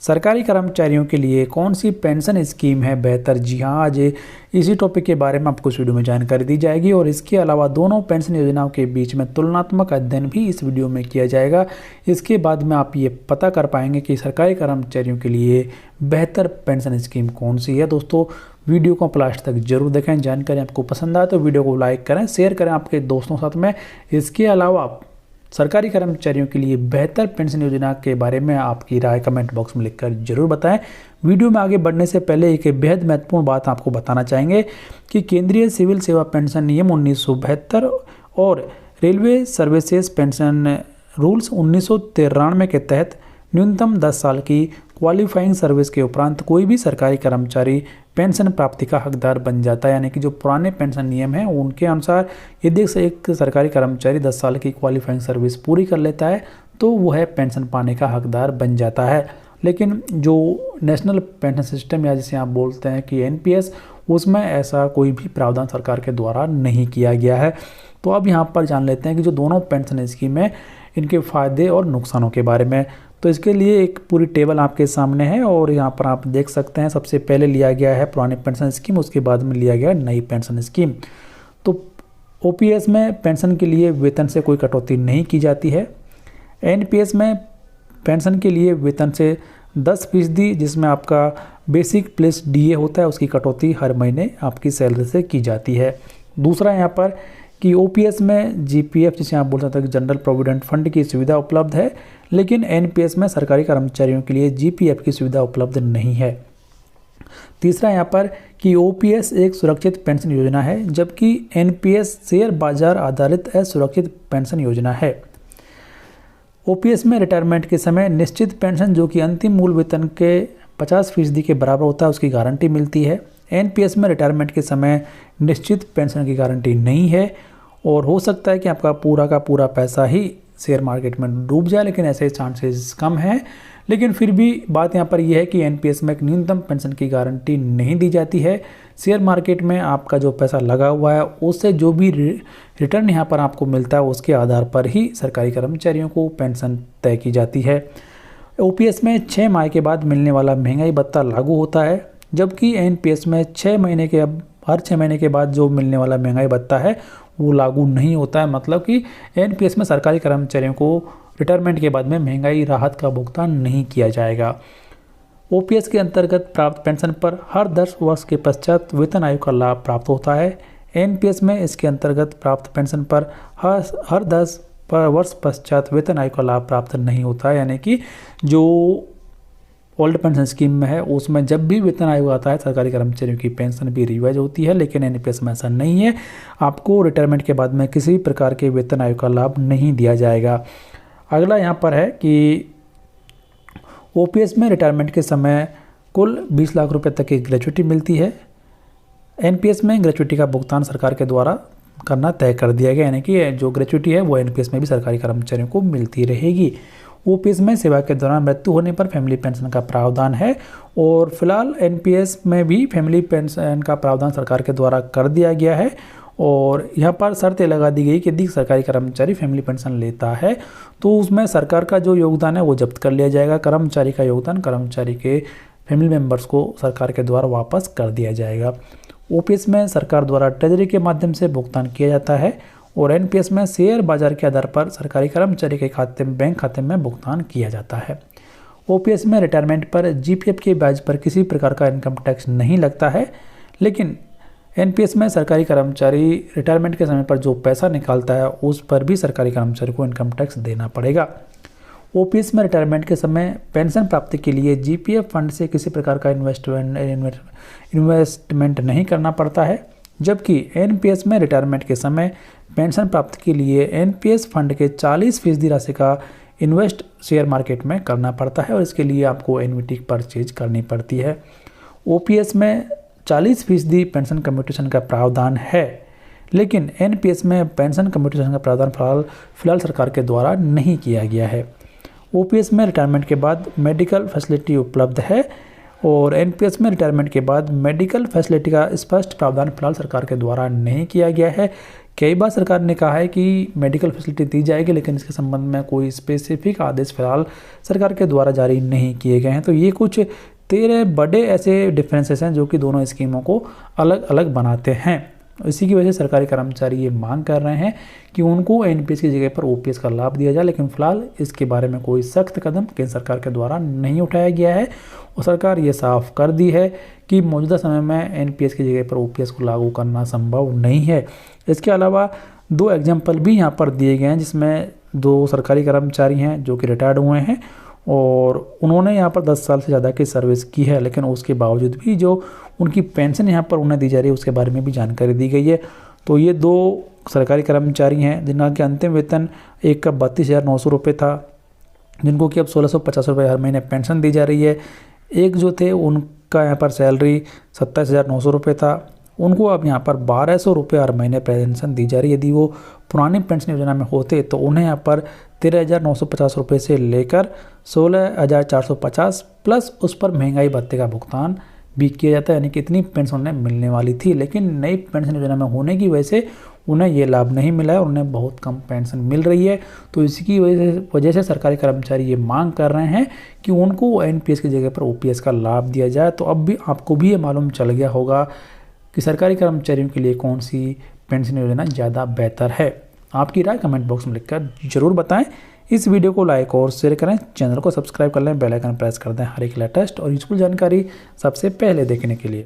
सरकारी कर्मचारियों के लिए कौन सी पेंशन स्कीम है बेहतर? जी हाँ, आज इसी टॉपिक के बारे में आपको इस वीडियो में जानकारी दी जाएगी और इसके अलावा दोनों पेंशन योजनाओं के बीच में तुलनात्मक अध्ययन भी इस वीडियो में किया जाएगा। इसके बाद में आप ये पता कर पाएंगे कि सरकारी कर्मचारियों के लिए बेहतर पेंशन स्कीम कौन सी है। दोस्तों, वीडियो को लास्ट तक जरूर देखें। जानकारी आपको पसंद आए तो वीडियो को लाइक करें, शेयर करें आपके दोस्तों साथ में। इसके अलावा सरकारी कर्मचारियों के लिए बेहतर पेंशन योजना के बारे में आपकी राय कमेंट बॉक्स में लिखकर जरूर बताएं। वीडियो में आगे बढ़ने से पहले एक बेहद महत्वपूर्ण बात आपको बताना चाहेंगे कि केंद्रीय सिविल सेवा पेंशन नियम 1972 और रेलवे सर्विसेज पेंशन रूल्स 1993 के तहत न्यूनतम 10 साल की क्वालिफाइंग सर्विस के उपरांत कोई भी सरकारी कर्मचारी पेंशन प्राप्ति का हकदार बन जाता है। यानी कि जो पुराने पेंशन नियम हैं उनके अनुसार यदि एक सरकारी कर्मचारी 10 साल की क्वालिफाइंग सर्विस पूरी कर लेता है तो वह पेंशन पाने का हकदार बन जाता है। लेकिन जो नेशनल पेंशन सिस्टम या जिसे आप बोलते हैं कि एनपीएस, उसमें ऐसा कोई भी प्रावधान सरकार के द्वारा नहीं किया गया है। तो अब यहाँ पर जान लेते हैं कि जो दोनों पेंशन स्कीम है इनके फ़ायदे और नुकसानों के बारे में। तो इसके लिए एक पूरी टेबल आपके सामने है और यहाँ पर आप देख सकते हैं सबसे पहले लिया गया है पुरानी पेंशन स्कीम, उसके बाद में लिया गया नई पेंशन स्कीम। तो ओपीएस में पेंशन के लिए वेतन से कोई कटौती नहीं की जाती है। एनपीएस में पेंशन के लिए वेतन से 10% जिसमें आपका बेसिक प्लस डीए होता है उसकी कटौती हर महीने आपकी सैलरी से की जाती है। दूसरा यहाँ पर कि ओपीएस में जीपीएफ जिसे आप बोल सकते हैं जनरल प्रोविडेंट फंड की सुविधा उपलब्ध है, लेकिन एनपीएस में सरकारी कर्मचारियों के लिए जीपीएफ की सुविधा उपलब्ध नहीं है। तीसरा यहाँ पर कि ओपीएस एक सुरक्षित पेंशन योजना है जबकि एनपीएस शेयर बाजार आधारित असुरक्षित पेंशन योजना है। ओपीएस में रिटायरमेंट के समय निश्चित पेंशन जो कि अंतिम मूल वेतन के 50% के बराबर होता है उसकी गारंटी मिलती है। एनपीएस में रिटायरमेंट के समय निश्चित पेंशन की गारंटी नहीं है और हो सकता है कि आपका पूरा का पूरा पैसा ही शेयर मार्केट में डूब जाए, लेकिन ऐसे चांसेस कम हैं। लेकिन फिर भी बात यहाँ पर यह है कि एनपीएस में एक न्यूनतम पेंशन की गारंटी नहीं दी जाती है। शेयर मार्केट में आपका जो पैसा लगा हुआ है उससे जो भी रिटर्न यहाँ पर आपको मिलता है उसके आधार पर ही सरकारी कर्मचारियों को पेंशन तय की जाती है। ओपीएस में 6 माह के बाद मिलने वाला महंगाई भत्ता लागू होता है, जबकि एनपीएस में हर 6 महीने के बाद जो मिलने वाला महंगाई भत्ता है वो लागू नहीं होता है। मतलब कि एनपीएस में सरकारी कर्मचारियों को रिटायरमेंट के बाद में महंगाई राहत का भुगतान नहीं किया जाएगा। ओपीएस के अंतर्गत प्राप्त पेंशन पर हर 10 वर्ष के पश्चात वेतन आयोग का लाभ प्राप्त होता है। एनपीएस में इसके अंतर्गत प्राप्त पेंशन पर हर 10 वर्ष पश्चात वेतन आयोग का लाभ प्राप्त नहीं होता है। यानी कि जो ओल्ड पेंशन स्कीम में है उसमें जब भी वेतन आयोग आता है सरकारी कर्मचारियों की पेंशन भी रिवाइज होती है, लेकिन एनपीएस में ऐसा नहीं है। आपको रिटायरमेंट के बाद में किसी भी प्रकार के वेतन आयोग का लाभ नहीं दिया जाएगा। अगला यहाँ पर है कि ओपीएस में रिटायरमेंट के समय कुल 20 लाख रुपए तक की ग्रेच्युटी मिलती है। एनपीएस में ग्रेच्युटी का भुगतान सरकार के द्वारा करना तय कर दिया गया, यानी कि जो ग्रेच्युटी है वो एनपीएस में भी सरकारी कर्मचारियों को मिलती रहेगी। ओपीएस में सेवा के दौरान मृत्यु होने पर फैमिली पेंशन का प्रावधान है और फिलहाल एनपीएस में भी फैमिली पेंशन का प्रावधान सरकार के द्वारा कर दिया गया है और यहाँ पर शर्तें लगा दी गई कि यदि सरकारी कर्मचारी फैमिली पेंशन लेता है तो उसमें सरकार का जो योगदान है वो जब्त कर लिया जाएगा। कर्मचारी का योगदान कर्मचारी के फैमिली मेम्बर्स को सरकार के द्वारा वापस कर दिया जाएगा। ओपीएस में सरकार द्वारा ट्रेजरी के माध्यम से भुगतान किया जाता है और एनपीएस में शेयर बाजार के आधार पर सरकारी कर्मचारी के बैंक खाते में भुगतान किया जाता है। ओपीएस में रिटायरमेंट पर जीपीएफ के ब्याज पर किसी प्रकार का इनकम टैक्स नहीं लगता है, लेकिन एनपीएस में सरकारी कर्मचारी रिटायरमेंट के समय पर जो पैसा निकालता है उस पर भी सरकारी कर्मचारी को इनकम टैक्स देना पड़ेगा। ओपीएस में रिटायरमेंट के समय पेंशन प्राप्ति के लिए जीपीएफ फंड से किसी प्रकार का इन्वेस्टमेंट नहीं करना पड़ता है, जबकि एनपीएस में रिटायरमेंट के समय पेंशन प्राप्ति के लिए एनपीएस फंड के 40% राशि का इन्वेस्ट शेयर मार्केट में करना पड़ता है और इसके लिए आपको एन्युटी परचेज करनी पड़ती है। ओपीएस में 40% पेंशन कम्यूटेशन का प्रावधान है, लेकिन एनपीएस में पेंशन कम्यूटेशन का प्रावधान फिलहाल सरकार के द्वारा नहीं किया गया है। ओपीएस में रिटायरमेंट के बाद मेडिकल फैसिलिटी उपलब्ध है और एनपीएस में रिटायरमेंट के बाद मेडिकल फैसिलिटी का स्पष्ट प्रावधान फिलहाल सरकार के द्वारा नहीं किया गया है। कई बार सरकार ने कहा है कि मेडिकल फैसिलिटी दी जाएगी, लेकिन इसके संबंध में कोई स्पेसिफिक आदेश फिलहाल सरकार के द्वारा जारी नहीं किए गए हैं। तो ये कुछ 13 बड़े ऐसे डिफरेंसेस हैं जो कि दोनों स्कीमों को अलग अलग बनाते हैं। इसी की वजह से सरकारी कर्मचारी ये मांग कर रहे हैं कि उनको एनपीएस की जगह पर ओपीएस का लाभ दिया जाए, लेकिन फिलहाल इसके बारे में कोई सख्त कदम केंद्र सरकार के द्वारा नहीं उठाया गया है। और सरकार ये साफ कर दी है कि मौजूदा समय में एनपीएस की जगह पर ओपीएस को लागू करना संभव नहीं है। इसके अलावा 2 एग्जाम्पल भी यहाँ पर दिए गए हैं, जिसमें 2 सरकारी कर्मचारी हैं जो कि रिटायर्ड हुए हैं और उन्होंने यहाँ पर 10 साल से ज़्यादा की सर्विस की है, लेकिन उसके बावजूद भी जो उनकी पेंशन यहाँ पर उन्हें दी जा रही है उसके बारे में भी जानकारी दी गई है। तो ये 2 सरकारी कर्मचारी हैं जिनका कि अंतिम वेतन एक का 32,900 रुपये था, जिनको कि अब 1,650 रुपये हर महीने पेंशन दी जा रही है। एक जो थे उनका यहाँ पर सैलरी 27,900 रुपये था, उनको अब यहाँ पर 1,200 रुपये हर महीने पेंशन दी जा रही है। यदि वो पुरानी पेंशन योजना में होते तो उन्हें यहाँ पर 13,950 रुपये से लेकर 16,450 प्लस उस पर महंगाई भत्ते का भुगतान भी किया जाता है, यानी कि इतनी पेंशन उन्हें मिलने वाली थी। लेकिन नई पेंशन योजना में होने की वजह से उन्हें ये लाभ नहीं मिला है और उन्हें बहुत कम पेंशन मिल रही है। तो इसकी वजह से सरकारी कर्मचारी ये मांग कर रहे हैं कि उनको एनपीएस की जगह पर ओपीएस का लाभ दिया जाए। तो अब भी आपको भी ये मालूम चल गया होगा कि सरकारी कर्मचारियों के लिए कौन सी पेंशन योजना ज़्यादा बेहतर है। आपकी राय कमेंट बॉक्स में लिखकर जरूर बताएं। इस वीडियो को लाइक और शेयर करें, चैनल को सब्सक्राइब कर लें, बेल आइकन प्रेस कर दें हर एक लेटेस्ट और यूजफुल जानकारी सबसे पहले देखने के लिए।